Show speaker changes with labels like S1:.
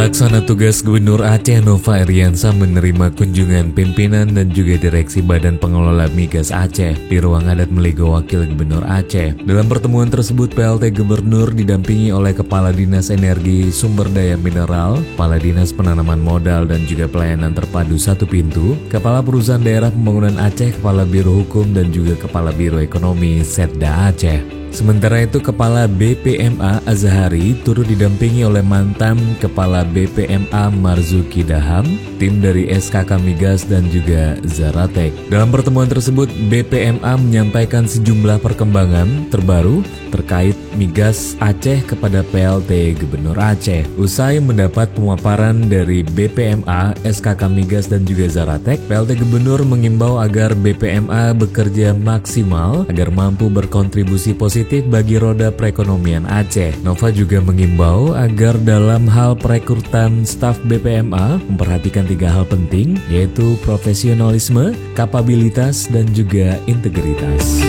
S1: Pelaksana tugas Gubernur Aceh Nova Eriansa menerima kunjungan pimpinan dan juga direksi Badan Pengelola Migas Aceh di ruang adat Melego Wakil Gubernur Aceh. Dalam pertemuan tersebut, PLT Gubernur didampingi oleh Kepala Dinas Energi Sumber Daya Mineral, Kepala Dinas Penanaman Modal dan juga Pelayanan Terpadu Satu Pintu, Kepala Perusahaan Daerah Pembangunan Aceh, Kepala Biro Hukum dan juga Kepala Biro Ekonomi Setda Aceh. Sementara itu, Kepala BPMA Azhari turut didampingi oleh mantan Kepala BPMA Marzuki Daham, tim dari SKK Migas dan juga Zaratek. Dalam pertemuan tersebut, BPMA menyampaikan sejumlah perkembangan terbaru terkait Migas Aceh kepada PLT Gubernur Aceh. Usai mendapat pemaparan dari BPMA, SKK Migas dan juga Zaratek, PLT Gubernur mengimbau agar BPMA bekerja maksimal agar mampu berkontribusi positif bagi roda perekonomian Aceh. Nova juga mengimbau agar dalam hal perekrutan staf BPMA memperhatikan 3 hal penting, yaitu profesionalisme, kapabilitas, dan juga integritas.